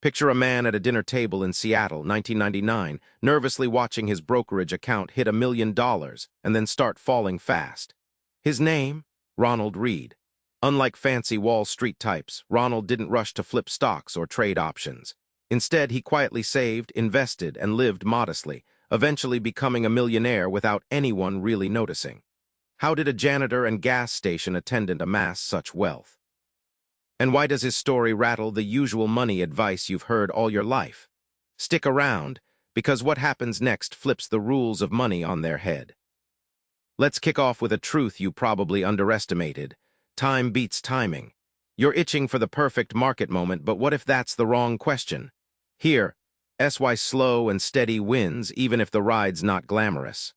Picture a man at a dinner table in Seattle, 1999, nervously watching his brokerage account hit $1 million and then start falling fast. His name? Ronald Reed. Unlike fancy Wall Street types, Ronald didn't rush to flip stocks or trade options. Instead, he quietly saved, invested, and lived modestly, eventually becoming a millionaire without anyone really noticing. How did a janitor and gas station attendant amass such wealth? And why does his story rattle the usual money advice you've heard all your life? Stick around, because what happens next flips the rules of money on their head. Let's kick off with a truth you probably underestimated. Time beats timing. You're itching for the perfect market moment, but what if that's the wrong question? Here, why slow and steady wins even if the ride's not glamorous.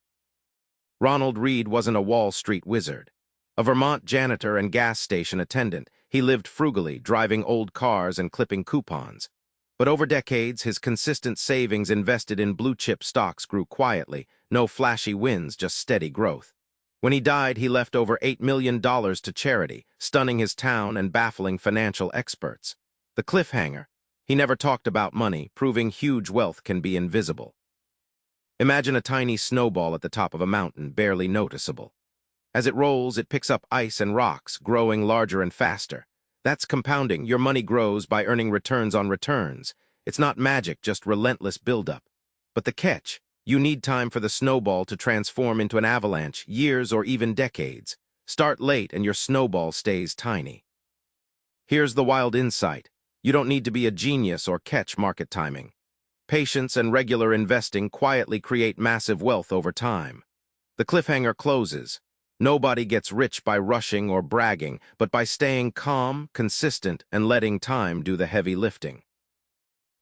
Ronald Reed wasn't a Wall Street wizard. A Vermont janitor and gas station attendant, he lived frugally, driving old cars and clipping coupons. But over decades, his consistent savings invested in blue-chip stocks grew quietly, no flashy wins, just steady growth. When he died, he left over $8 million to charity, stunning his town and baffling financial experts. The cliffhanger: he never talked about money, proving huge wealth can be invisible. Imagine a tiny snowball at the top of a mountain, barely noticeable. As it rolls, it picks up ice and rocks, growing larger and faster. That's compounding. Your money grows by earning returns on returns. It's not magic, just relentless buildup. But the catch: you need time for the snowball to transform into an avalanche, years or even decades. Start late and your snowball stays tiny. Here's the wild insight: you don't need to be a genius or catch market timing. Patience and regular investing quietly create massive wealth over time. The cliffhanger closes. Nobody gets rich by rushing or bragging, but by staying calm, consistent, and letting time do the heavy lifting.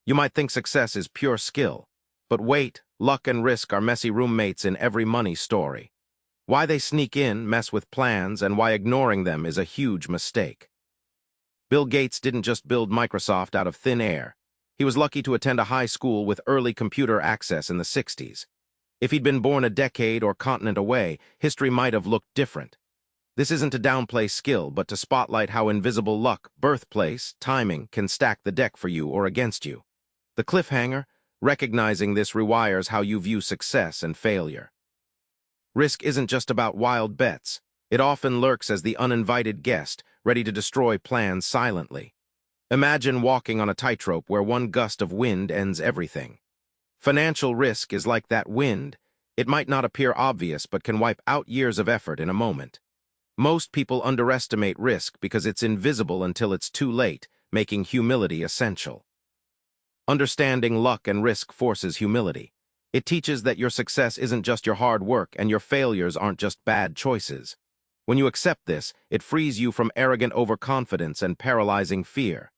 You might think success is pure skill, but wait, luck and risk are messy roommates in every money story. Why they sneak in, mess with plans, and why ignoring them is a huge mistake. Bill Gates didn't just build Microsoft out of thin air. He was lucky to attend a high school with early computer access in the 60s. If he'd been born a decade or continent away, history might have looked different. This isn't to downplay skill, but to spotlight how invisible luck, birthplace, timing can stack the deck for you or against you. The cliffhanger: recognizing this rewires how you view success and failure. Risk isn't just about wild bets. It often lurks as the uninvited guest, ready to destroy plans silently. Imagine walking on a tightrope where one gust of wind ends everything. Financial risk is like that wind. It might not appear obvious, but can wipe out years of effort in a moment. Most people underestimate risk because it's invisible until it's too late, making humility essential. Understanding luck and risk forces humility. It teaches that your success isn't just your hard work and your failures aren't just bad choices. When you accept this, it frees you from arrogant overconfidence and paralyzing fear.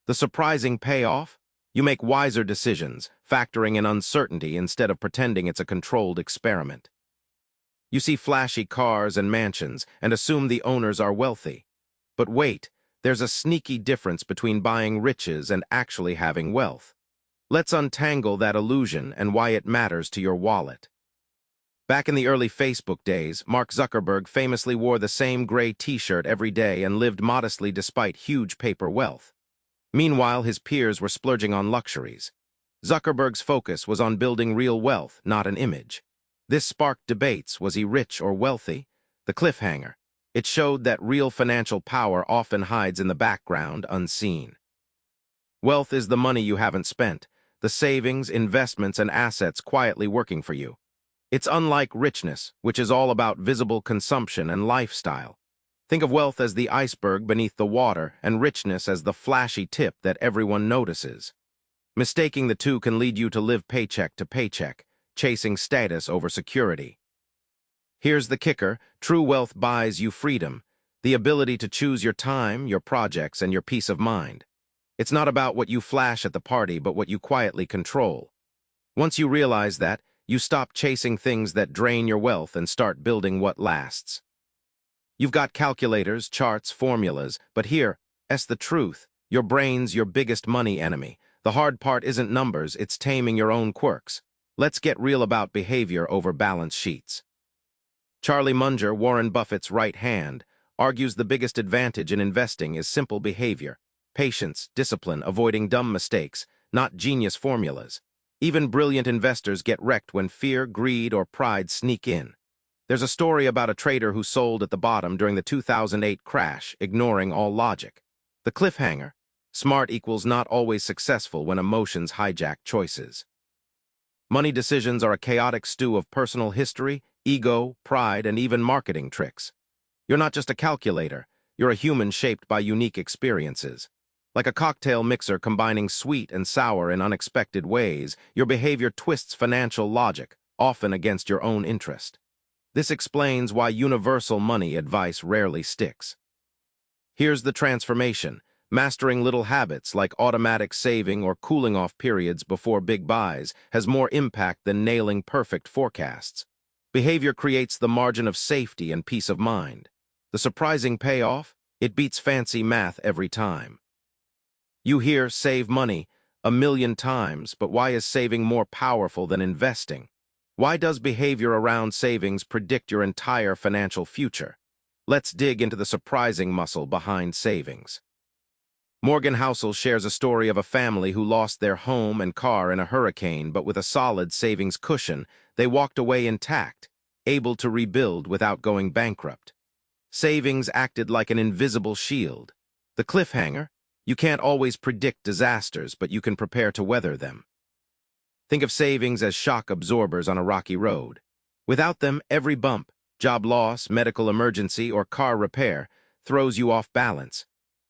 The surprising payoff? You make wiser decisions, factoring in uncertainty instead of pretending it's a controlled experiment. You see flashy cars and mansions and assume the owners are wealthy. But wait, there's a sneaky difference between buying riches and actually having wealth. Let's untangle that illusion and why it matters to your wallet. Back in the early Facebook days, Mark Zuckerberg famously wore the same gray t-shirt every day and lived modestly despite huge paper wealth. Meanwhile, his peers were splurging on luxuries. Zuckerberg's focus was on building real wealth, not an image. This sparked debates: was he rich or wealthy? The cliffhanger: it showed that real financial power often hides in the background, unseen. Wealth is the money you haven't spent, the savings, investments, and assets quietly working for you. It's unlike richness, which is all about visible consumption and lifestyle. Think of wealth as the iceberg beneath the water and richness as the flashy tip that everyone notices. Mistaking the two can lead you to live paycheck to paycheck, chasing status over security. Here's the kicker: true wealth buys you freedom, the ability to choose your time, your projects, and your peace of mind. It's not about what you flash at the party, but what you quietly control. Once you realize that, you stop chasing things that drain your wealth and start building what lasts. You've got calculators, charts, formulas, but here's the truth: your brain's your biggest money enemy. The hard part isn't numbers, it's taming your own quirks. Let's get real about behavior over balance sheets. Charlie Munger, Warren Buffett's right hand, argues the biggest advantage in investing is simple behavior. patience, discipline, avoiding dumb mistakes, not genius formulas. Even brilliant investors get wrecked when fear, greed, or pride sneak in. There's a story about a trader who sold at the bottom during the 2008 crash, ignoring all logic. The cliffhanger: smart equals not always successful when emotions hijack choices. Money decisions are a chaotic stew of personal history, ego, pride, and even marketing tricks. You're not just a calculator, you're a human shaped by unique experiences. Like a cocktail mixer combining sweet and sour in unexpected ways, your behavior twists financial logic, often against your own interest. This explains why universal money advice rarely sticks. Here's the transformation: mastering little habits like automatic saving or cooling off periods before big buys has more impact than nailing perfect forecasts. Behavior creates the margin of safety and peace of mind. The surprising payoff? It beats fancy math every time. You hear "save money" a million times, but why is saving more powerful than investing? Why does behavior around savings predict your entire financial future? Let's dig into the surprising muscle behind savings. Morgan Housel shares a story of a family who lost their home and car in a hurricane, but with a solid savings cushion, they walked away intact, able to rebuild without going bankrupt. Savings acted like an invisible shield. The cliffhanger: you can't always predict disasters, but you can prepare to weather them. Think of savings as shock absorbers on a rocky road. Without them, every bump, job loss, medical emergency, or car repair, throws you off balance.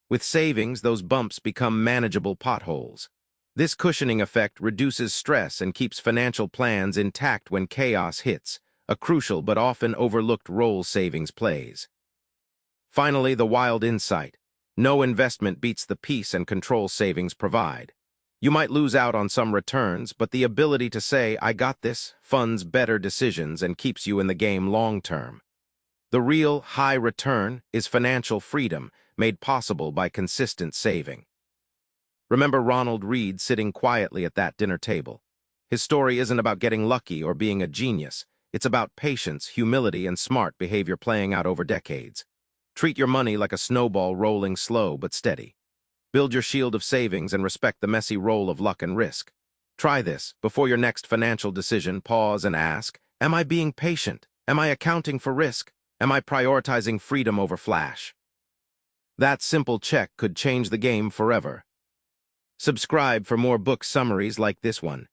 With savings, those bumps become manageable potholes. This cushioning effect reduces stress and keeps financial plans intact when chaos hits, a crucial but often overlooked role savings plays. Finally, the wild insight: no investment beats the peace and control savings provide. You might lose out on some returns, but the ability to say, "I got this," funds better decisions and keeps you in the game long-term. The real high return is financial freedom, made possible by consistent saving. Remember Ronald Reed sitting quietly at that dinner table. His story isn't about getting lucky or being a genius. It's about patience, humility, and smart behavior playing out over decades. Treat your money like a snowball rolling slow but steady. Build your shield of savings and respect the messy role of luck and risk. Try this. Before your next financial decision, pause and ask, am I being patient? Am I accounting for risk? Am I prioritizing freedom over flash? That simple check could change the game forever. Subscribe for more book summaries like this one.